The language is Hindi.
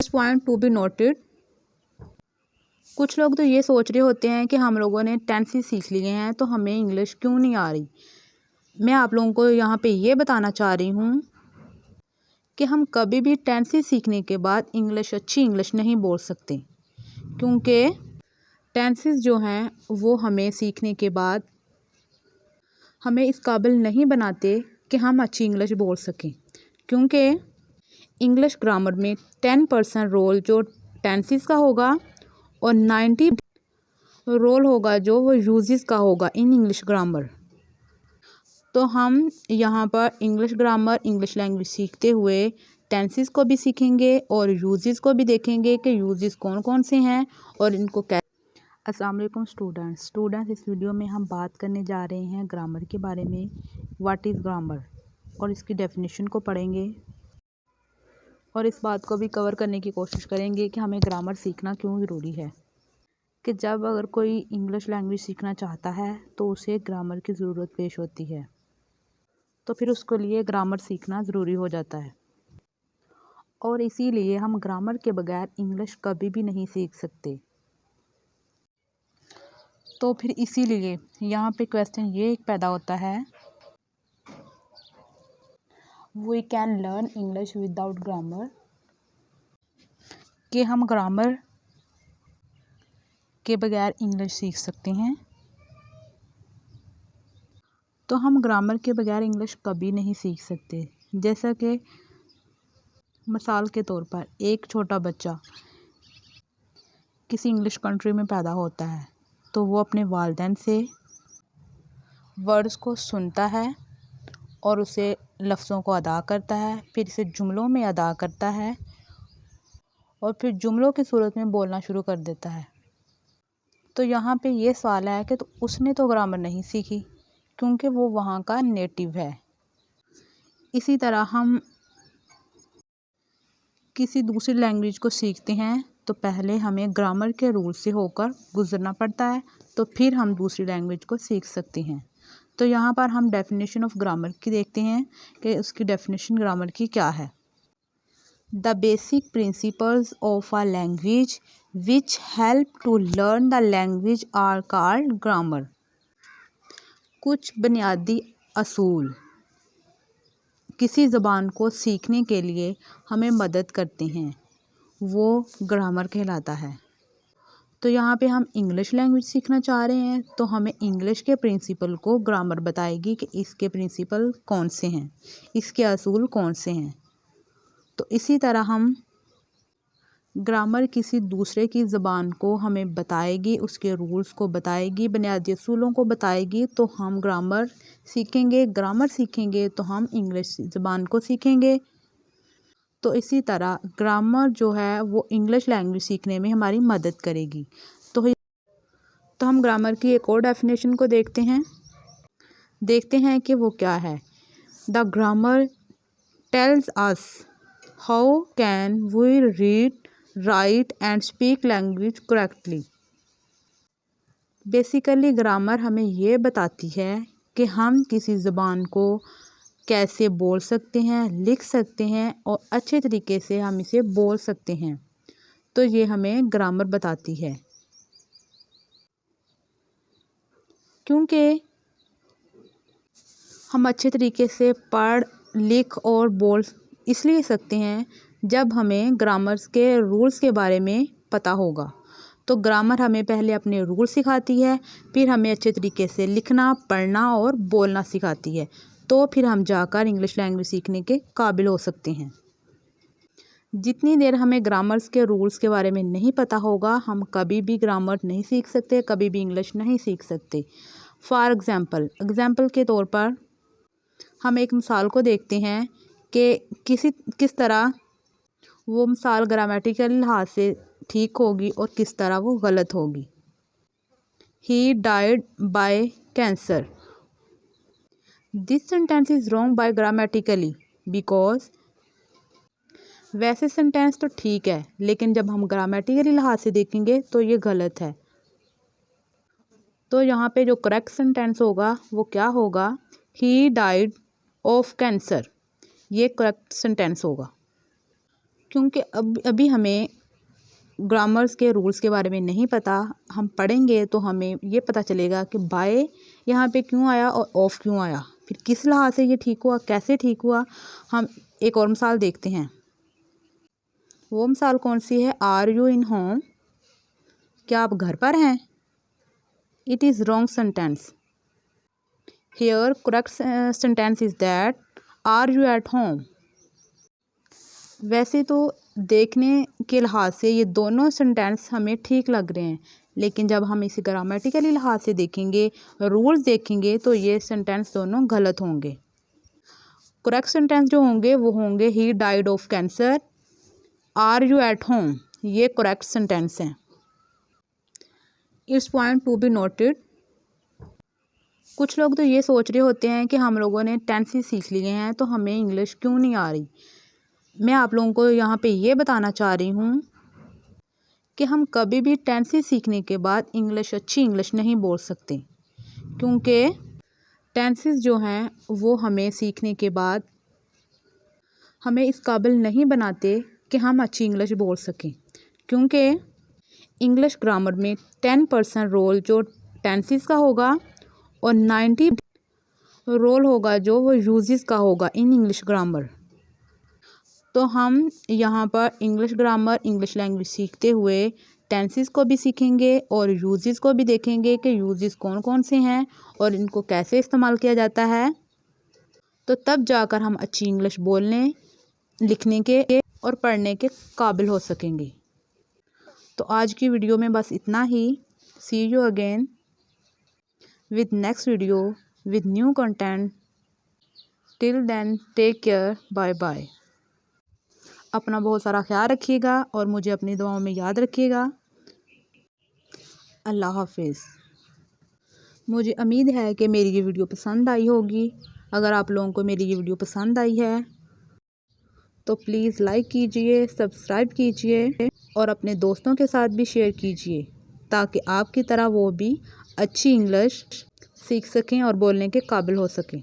पॉइंट टू बी नोटेड, कुछ लोग तो ये सोच रहे होते हैं कि हम लोगों ने टेंसेस सीख लिए हैं तो हमें इंग्लिश क्यों नहीं आ रही। मैं आप लोगों को यहाँ पे ये बताना चाह रही हूँ कि हम कभी भी टेंसेस सीखने के बाद अच्छी इंग्लिश नहीं बोल सकते, क्योंकि टेंसेस जो हैं वो हमें सीखने के बाद हमें इस काबिल नहीं बनाते कि हम अच्छी इंग्लिश बोल सकें। क्योंकि इंग्लिश ग्रामर में 10% रोल जो टेंसेस का होगा और 90 रोल होगा जो वो यूजेस का होगा इन इंग्लिश ग्रामर। तो हम यहाँ पर इंग्लिश ग्रामर, इंग्लिश लैंग्वेज सीखते हुए टेंसेस को भी सीखेंगे और यूजेस को भी देखेंगे कि यूजेस कौन कौन से हैं और इनको कैसे। अस्सलाम वालेकुम स्टूडेंट्स, इस वीडियो में हम बात करने जा रहे हैं ग्रामर के बारे में। व्हाट इज़ ग्रामर, और इसकी डेफिनेशन को पढ़ेंगे और इस बात को भी कवर करने की कोशिश करेंगे कि हमें ग्रामर सीखना क्यों ज़रूरी है। कि जब अगर कोई इंग्लिश लैंग्वेज सीखना चाहता है तो उसे ग्रामर की ज़रूरत पेश होती है, तो फिर उसके लिए ग्रामर सीखना ज़रूरी हो जाता है। और इसीलिए हम ग्रामर के बगैर इंग्लिश कभी भी नहीं सीख सकते। तो फिर इसीलिए यहाँ पे क्वेश्चन ये एक पैदा होता है, we can learn English without grammar, कि हम ग्रामर के बगैर इंग्लिश सीख सकते हैं। तो हम ग्रामर के बगैर इंग्लिश कभी नहीं सीख सकते। जैसा कि मिसाल के तौर पर एक छोटा बच्चा किसी इंग्लिश कंट्री में पैदा होता है तो वो अपने वालिदैन से वर्ड्स को सुनता है और उसे लफ्ज़ों को अदा करता है, फिर इसे जुमलों में अदा करता है और फिर जुमलों की सूरत में बोलना शुरू कर देता है। तो यहाँ पे ये सवाल है कि तो उसने तो ग्रामर नहीं सीखी क्योंकि वो वहाँ का नेटिव है। इसी तरह हम किसी दूसरी लैंग्वेज को सीखते हैं तो पहले हमें ग्रामर के रूल से होकर गुजरना पड़ता है, तो फिर हम दूसरी लैंग्वेज को सीख सकते हैं। तो यहाँ पर हम डेफिनेशन ऑफ ग्रामर की देखते हैं कि उसकी डेफिनेशन ग्रामर की क्या है। The basic principles of a language which help to learn the language are called grammar. कुछ बुनियादी असूल किसी ज़बान को सीखने के लिए हमें मदद करते हैं, वो ग्रामर कहलाता है। तो यहाँ पे हम इंग्लिश लैंग्वेज सीखना चाह रहे हैं तो हमें इंग्लिश के प्रिंसिपल को ग्रामर बताएगी कि इसके प्रिंसिपल कौन से हैं, इसके असूल कौन से हैं। तो इसी तरह हम ग्रामर किसी दूसरे की ज़बान को हमें बताएगी, उसके रूल्स को बताएगी, बुनियादी असूलों को बताएगी, तो हम ग्रामर सीखेंगे। ग्रामर सीखेंगे तो हम इंग्लिश ज़बान को सीखेंगे। तो इसी तरह ग्रामर जो है वो इंग्लिश लैंग्वेज सीखने में हमारी मदद करेगी। तो हम ग्रामर की एक और डेफिनेशन को देखते हैं कि वो क्या है। The grammar tells us how can we read, write and speak language correctly. Basically grammar हमें ये बताती है कि हम किसी ज़बान को कैसे बोल सकते हैं, लिख सकते हैं और अच्छे तरीके से हम इसे बोल सकते हैं। तो ये हमें ग्रामर बताती है, क्योंकि हम अच्छे तरीके से पढ़, लिख और बोल इसलिए सकते हैं जब हमें ग्रामर्स के रूल्स के बारे में पता होगा। तो ग्रामर हमें पहले अपने रूल सिखाती है, फिर हमें अच्छे तरीके से लिखना, पढ़ना और बोलना सिखाती है, तो फिर हम जाकर इंग्लिश लैंग्वेज सीखने के काबिल हो सकते हैं। जितनी देर हमें ग्रामर्स के रूल्स के बारे में नहीं पता होगा हम कभी भी ग्रामर नहीं सीख सकते, कभी भी इंग्लिश नहीं सीख सकते। फॉर एग्ज़ाम्पल के तौर पर हम एक मिसाल को देखते हैं कि किस तरह वो मिसाल ग्रामेटिकल लिहाज से ठीक होगी और किस तरह वो गलत होगी। He died by cancer. This sentence is wrong by grammatically because. वैसे सेंटेंस तो ठीक है लेकिन जब हम ग्रामेटिकली लिहाज से देखेंगे तो ये गलत है। तो यहाँ पे जो करेक्ट सेंटेंस होगा वो क्या होगा, ही डाइड ऑफ कैंसर। ये करेक्ट सेंटेंस होगा। क्योंकि अभी हमें ग्रामर्स के रूल्स के बारे में नहीं पता। हम पढ़ेंगे तो हमें ये पता चलेगा कि बाय यहाँ पे क्यों आया और ऑफ क्यों आया, फिर किस लिहाज से ये ठीक हुआ, कैसे ठीक हुआ। हम एक और मिसाल देखते हैं। वो मिसाल कौन सी है? Are you in home? क्या आप घर पर हैं? It is wrong sentence. Here correct sentence is that are you at home. वैसे तो देखने के लिहाज से ये दोनों सेंटेंस हमें ठीक लग रहे हैं, लेकिन जब हम इसे ग्रामेटिकली लिहाज से देखेंगे, रूल्स देखेंगे, तो ये सेंटेंस दोनों गलत होंगे। करेक्ट सेंटेंस जो होंगे वो होंगे ही died of cancer, are you at home. ये करेक्ट सेंटेंस हैं। It's point to be noted. कुछ लोग तो ये सोच रहे होते हैं कि हम लोगों ने टेंसेस सीख लिए हैं तो हमें इंग्लिश क्यों नहीं आ रही। मैं आप लोगों को यहाँ पे ये बताना चाह रही हूँ कि हम कभी भी टेंसेस सीखने के बाद अच्छी इंग्लिश नहीं बोल सकते, क्योंकि टेंसेस जो हैं वो हमें सीखने के बाद हमें इस काबिल नहीं बनाते कि हम अच्छी इंग्लिश बोल सकें। क्योंकि इंग्लिश ग्रामर में 10% रोल जो टेंसेस का होगा और 90 रोल होगा जो वो यूजेस का होगा इन इंग्लिश ग्रामर। तो हम यहाँ पर इंग्लिश ग्रामर, इंग्लिश लैंग्वेज सीखते हुए टेंसेस को भी सीखेंगे और यूजेस को भी देखेंगे कि यूजेस कौन कौन से हैं और इनको कैसे इस्तेमाल किया जाता है। तो तब जाकर हम अच्छी इंग्लिश बोलने, लिखने के और पढ़ने के काबिल हो सकेंगे। तो आज की वीडियो में बस इतना ही। See you again with next video with new content. Till then, take care. Bye bye. अपना बहुत सारा ख्याल रखिएगा और मुझे अपनी दुआओं में याद रखिएगा। अल्लाह हाफिज़। मुझे उम्मीद है कि मेरी ये वीडियो पसंद आई होगी। अगर आप लोगों को मेरी ये वीडियो पसंद आई है तो प्लीज़ लाइक कीजिए, सब्सक्राइब कीजिए और अपने दोस्तों के साथ भी शेयर कीजिए, ताकि आपकी तरह वो भी अच्छी इंग्लिश सीख सकें और बोलने के काबिल हो सकें।